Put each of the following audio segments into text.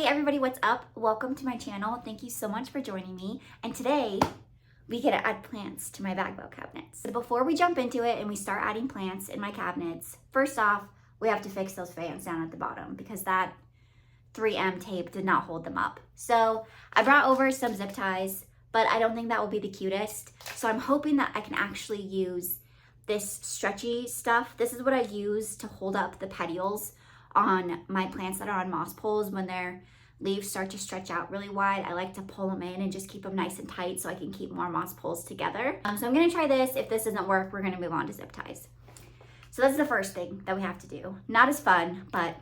Hey everybody, what's up? Welcome to my channel. Thank you so much for joining me. And today we get to add plants to my Baggebo cabinets. So before we jump into it and we start adding plants in my cabinets, first off, we have to fix those fans down at the bottom because that 3M tape did not hold them up. So I brought over some zip ties, but I don't think that will be the cutest. So I'm hoping that I can actually use this stretchy stuff. This is what I use to hold up the petioles on my plants that are on moss poles. When their leaves start to stretch out really wide, I like to pull them in and just keep them nice and tight so I can keep more moss poles together. So I'm gonna try this. If this doesn't work, we're gonna move on to zip ties. So that's the first thing that we have to do. Not as fun, but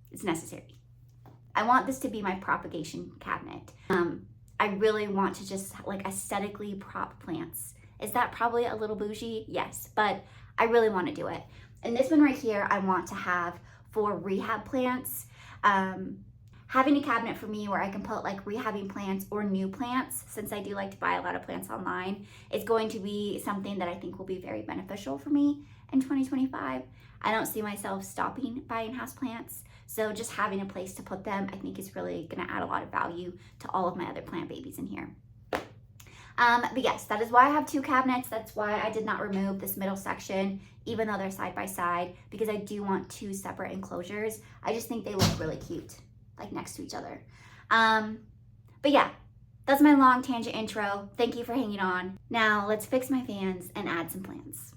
it's necessary. I want this to be my propagation cabinet. I really want to just like aesthetically prop plants. Is that probably a little bougie? Yes, but I really want to do it. And this one right here, I want to have for rehab plants. Having a cabinet for me where I can put like rehabbing plants or new plants, since I do like to buy a lot of plants online, is going to be something that I think will be very beneficial for me in 2025. I don't see myself stopping buying houseplants, so just having a place to put them, I think is really gonna add a lot of value to all of my other plant babies in here. But yes, that is why I have two cabinets. That's why I did not remove this middle section, even though they're side by side, because I do want two separate enclosures. I just think they look really cute, like next to each other. But yeah, that's my long tangent intro. Thank you for hanging on. Now let's fix my fans and add some plants.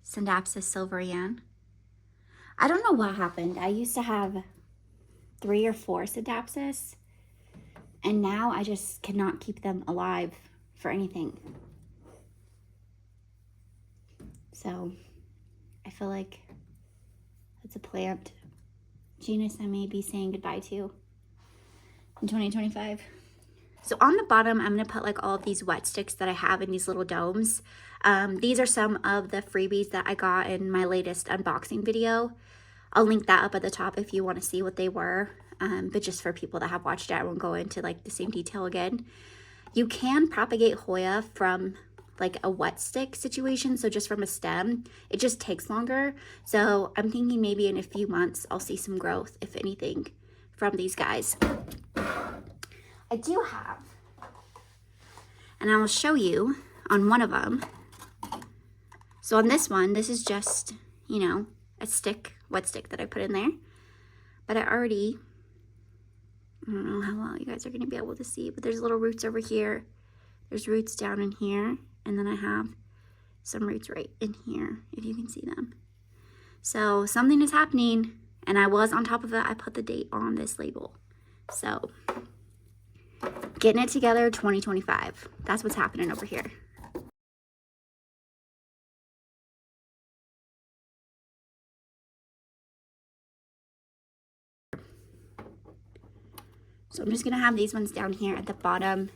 Synapsis silverian. I don't know what happened. I used to have 3 or 4 Synapsis, And now I just cannot keep them alive for anything. So I feel like it's a plant genus I may be saying goodbye to in 2025. So on the bottom, I'm gonna put like all of these wet sticks that I have in these little domes. These are some of the freebies that I got in my latest unboxing video. I'll link that up at the top if you wanna see what they were. But just for people that have watched it, I won't go into like the same detail again. You can propagate Hoya from like a wet stick situation, so just from a stem. It just takes longer. So I'm thinking maybe in a few months, I'll see some growth, if anything, from these guys. I do have, and I will show you on one of them. So on this one, this is just, you know, a stick, wet stick that I put in there. But I don't know how well you guys are gonna be able to see, but there's little roots over here. There's roots down in here, and then I have some roots right in here, if you can see them. So something is happening, and I was on top of it. I put the date on this label. So getting it together 2025. That's what's happening over here. So I'm just gonna have these ones down here at the bottom.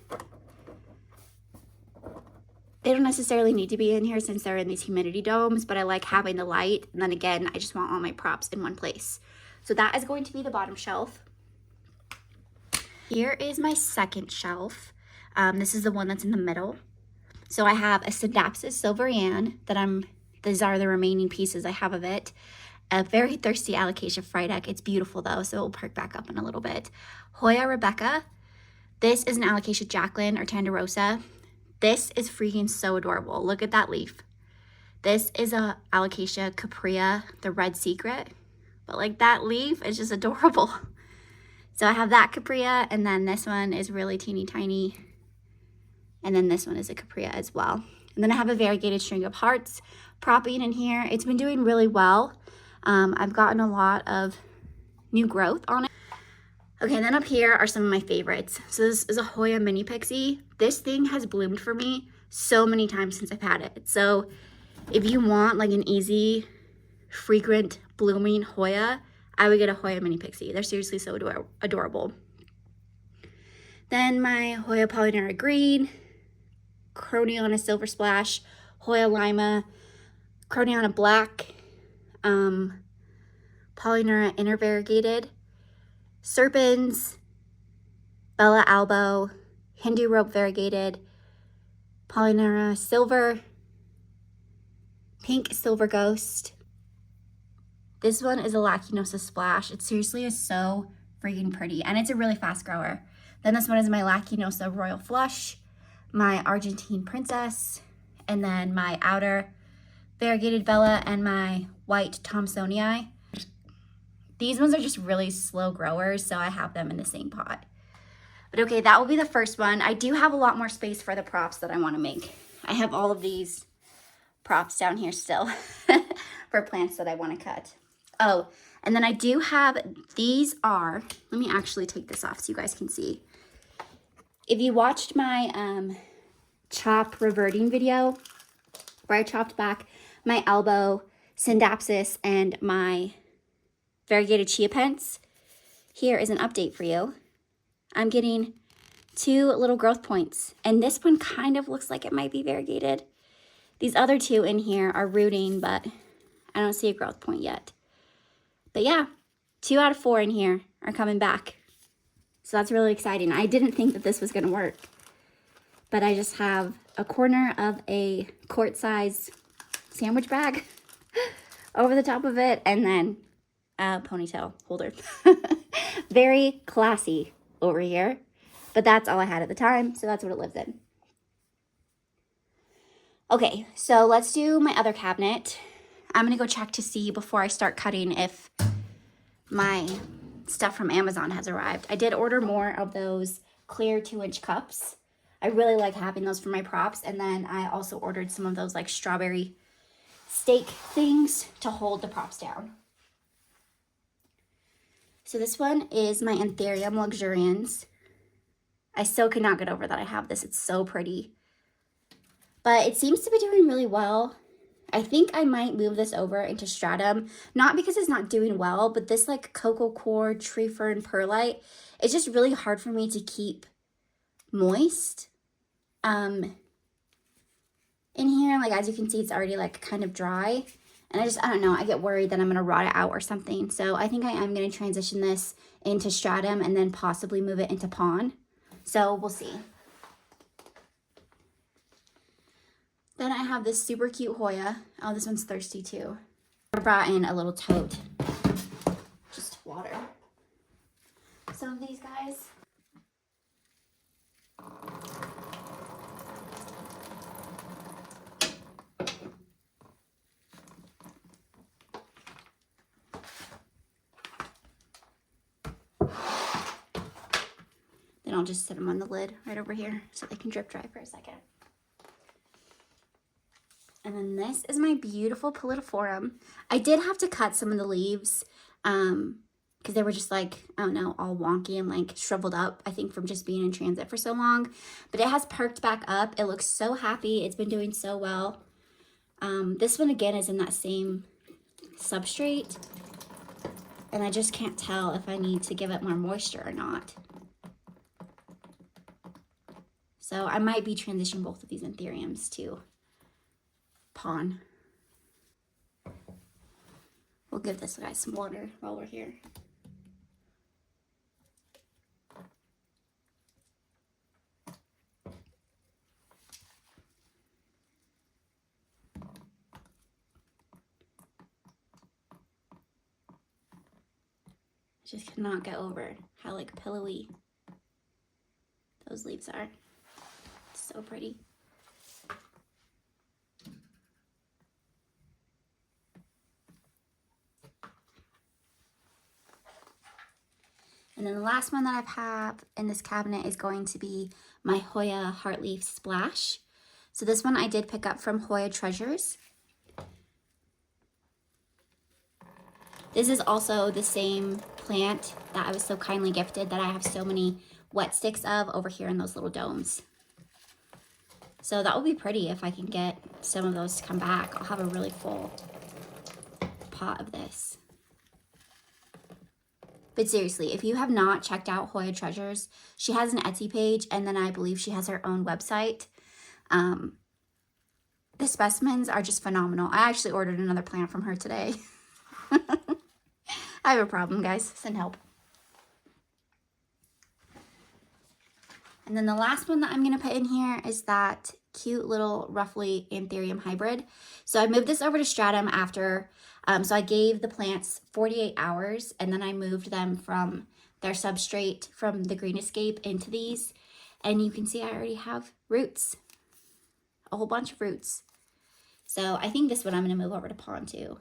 They don't necessarily need to be in here since they're in these humidity domes, but I like having the light. And then again, I just want all my props in one place. So that is going to be the bottom shelf. Here is my second shelf. This is the one that's in the middle. So I have a Synapsis Silverian these are the remaining pieces I have of it. A very thirsty Alocasia Frydek. It's beautiful though, so it'll perk back up in a little bit. Hoya Rebecca. This is an Alocasia Jacqueline or Tanderosa. This is freaking so adorable. Look at that leaf. This is a Alocasia Capria, the Red Secret. But like that leaf is just adorable. So I have that Capria, and then this one is really teeny tiny. And then this one is a Capria as well. And then I have a variegated string of hearts propping in here. It's been doing really well. I've gotten a lot of new growth on it. Okay, and then up here are some of my favorites. So this is a Hoya Mini Pixie. This thing has bloomed for me so many times since I've had it. So if you want like an easy, frequent blooming Hoya, I would get a Hoya Mini Pixie. They're seriously so adorable. Then my Hoya Polynera Green, Croniana Silver Splash, Hoya Lima, Croniana Black, Polynera Intervariegated, Serpens, Bella Albo, Hindu Rope Variegated, Polynera Silver, Pink Silver Ghost. This one is a Lacinosa Splash. It seriously is so freaking pretty, and it's a really fast grower. Then this one is my Lacinosa Royal Flush, my Argentine Princess, and then my outer Variegated Bella and my white Thomsonii. These ones are just really slow growers, so I have them in the same pot. But okay, that will be the first one. I do have a lot more space for the props that I want to make. I have all of these props down here still for plants that I want to cut. Oh, and then I do have, these are, let me actually take this off so you guys can see. If you watched my chop reverting video, where I chopped back my elbow, Syndapsis, and my variegated chia pence, here is an update for you. I'm getting 2 little growth points, and this one kind of looks like it might be variegated. These other 2 in here are rooting, but I don't see a growth point yet. But yeah, 2 out of 4 in here are coming back. So that's really exciting. I didn't think that this was gonna work, but I just have a corner of a quart-size sandwich bag over the top of it, and then a ponytail holder. Very classy over here, but that's all I had at the time, so that's what it lives in. Okay, so let's do my other cabinet. I'm gonna go check to see before I start cutting if my stuff from Amazon has arrived. I did order more of those clear 2-inch cups. I really like having those for my props, and then I also ordered some of those like strawberry stake things to hold the props down. So this one is my Anthurium luxurians. I still could not get over that I have this. It's so pretty. But it seems to be doing really well. I think I might move this over into stratum, not because it's not doing well, but this like cocoa cord, tree fern, perlite, it's just really hard for me to keep moist. In here, like as you can see, it's already like kind of dry. And I don't know, I get worried that I'm gonna rot it out or something. So I think I am gonna transition this into stratum and then possibly move it into pond. So we'll see. Then I have this super cute Hoya. Oh, this one's thirsty too. I brought in a little tote, just water. Some of these guys. Then I'll just set them on the lid right over here so they can drip dry for a second. And then this is my beautiful Pallidiflorum. I did have to cut some of the leaves because they were just like, I don't know, all wonky and like shriveled up, I think from just being in transit for so long. But it has perked back up. It looks so happy. It's been doing so well. This one again is in that same substrate. And I just can't tell if I need to give it more moisture or not. So I might be transitioning both of these anthuriums to pond. We'll give this guy some water while we're here. I just cannot get over how like pillowy those leaves are. It's so pretty. And then the last one that I have in this cabinet is going to be my Hoya Heartleaf Splash. So this one I did pick up from Hoya Treasures. This is also the same plant that I was so kindly gifted that I have so many wet sticks of over here in those little domes. So that will be pretty if I can get some of those to come back. I'll have a really full pot of this. But seriously, if you have not checked out Hoya Treasures, she has an Etsy page, and then I believe she has her own website. The specimens are just phenomenal. I actually ordered another plant from her today. I have a problem, guys. Send help. And then the last one that I'm going to put in here is that cute little roughly anthurium hybrid. So I moved this over to stratum after, so I gave the plants 48 hours and then I moved them from their substrate from the Green Escape into these. And you can see I already have roots, a whole bunch of roots. So I think this one I'm going to move over to pond too.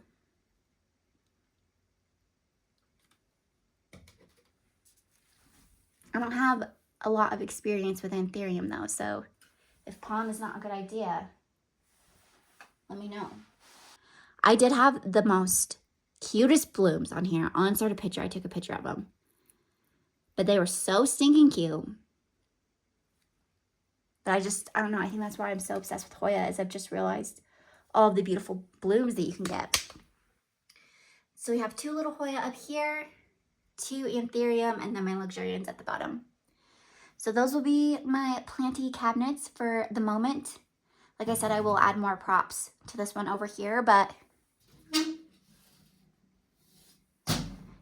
I don't have a lot of experience with anthurium though, so if pond is not a good idea, let me know. I did have the most cutest blooms on here. I'll insert a picture. I took a picture of them. But they were so stinking cute. But I don't know. I think that's why I'm so obsessed with Hoya, is I've just realized all of the beautiful blooms that you can get. So we have two little Hoya up here, two anthurium, and then my luxurians at the bottom. So those will be my Planty cabinets for the moment. Like I said, I will add more props to this one over here, but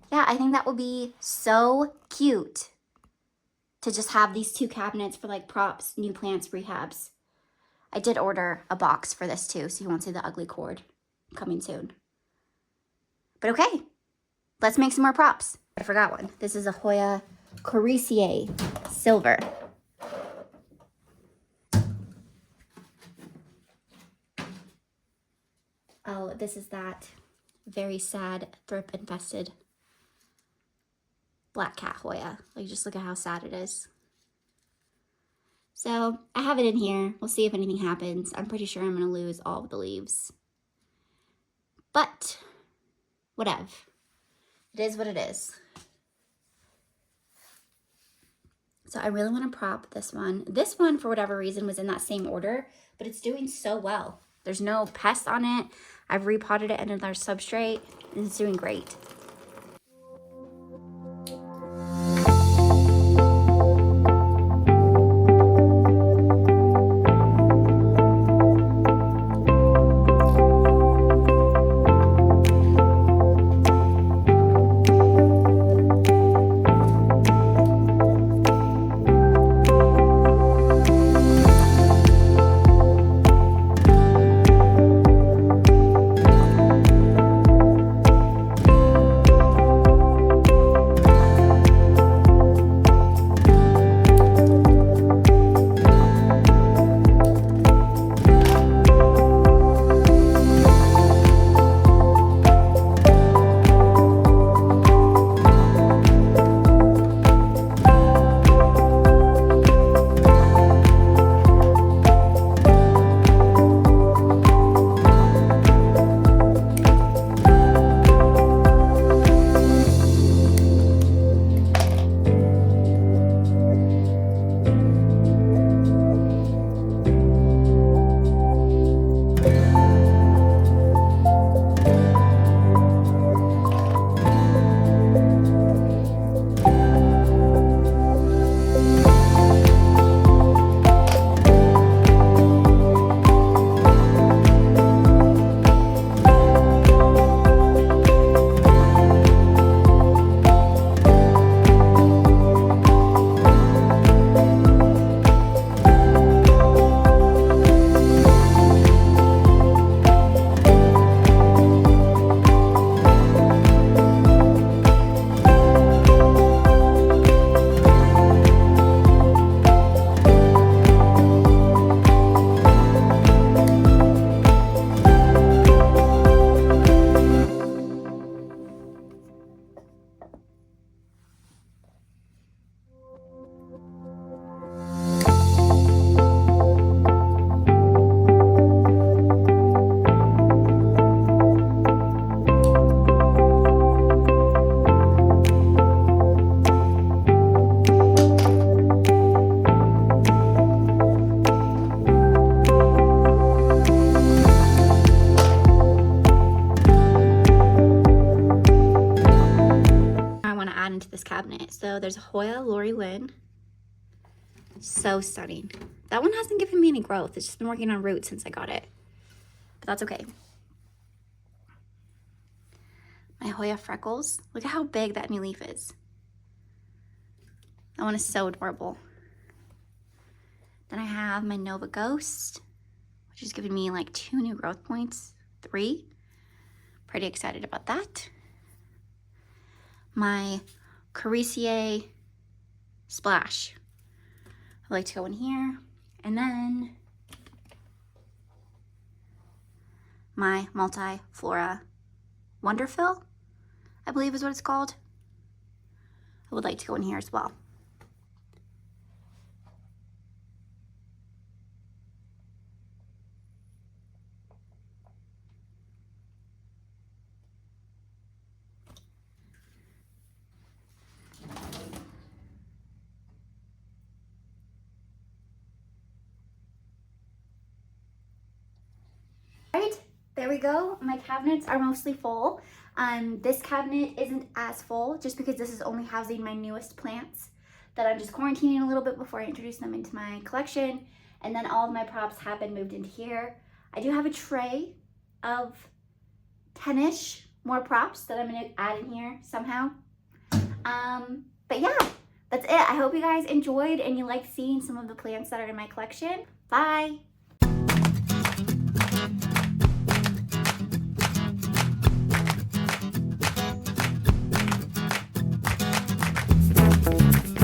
yeah, I think that would be so cute to just have these two cabinets for like props, new plants, rehabs. I did order a box for this too, so you won't see the ugly cord coming soon. But okay, let's make some more props. I forgot one. This is a Hoya Coricier Silver. Oh, this is that very sad thrip infested black cat Hoya. Like, just look at how sad it is. So I have it in here. We'll see if anything happens. I'm pretty sure I'm going to lose all of the leaves. But whatever. It is what it is. So I really want to prop this one. This one, for whatever reason, was in that same order, but it's doing so well. There's no pests on it. I've repotted it in another substrate, and it's doing great. Into this cabinet. So there's a Hoya Lori Lynn. So stunning. That one hasn't given me any growth. It's just been working on roots since I got it. But that's okay. My Hoya Freckles. Look at how big that new leaf is. That one is so adorable. Then I have my Nova Ghost, which is giving me like 2 new growth points. 3. Pretty excited about that. My Caricier Splash. I like to go in here. And then my Multiflora Wonderfill, I believe is what it's called. I would like to go in here as well. There we go. My cabinets are mostly full. This cabinet isn't as full just because this is only housing my newest plants that I'm just quarantining a little bit before I introduce them into my collection. And then all of my props have been moved into here. I do have a tray of 10-ish more props that I'm going to add in here somehow. But yeah, that's it. I hope you guys enjoyed and you liked seeing some of the plants that are in my collection. Bye.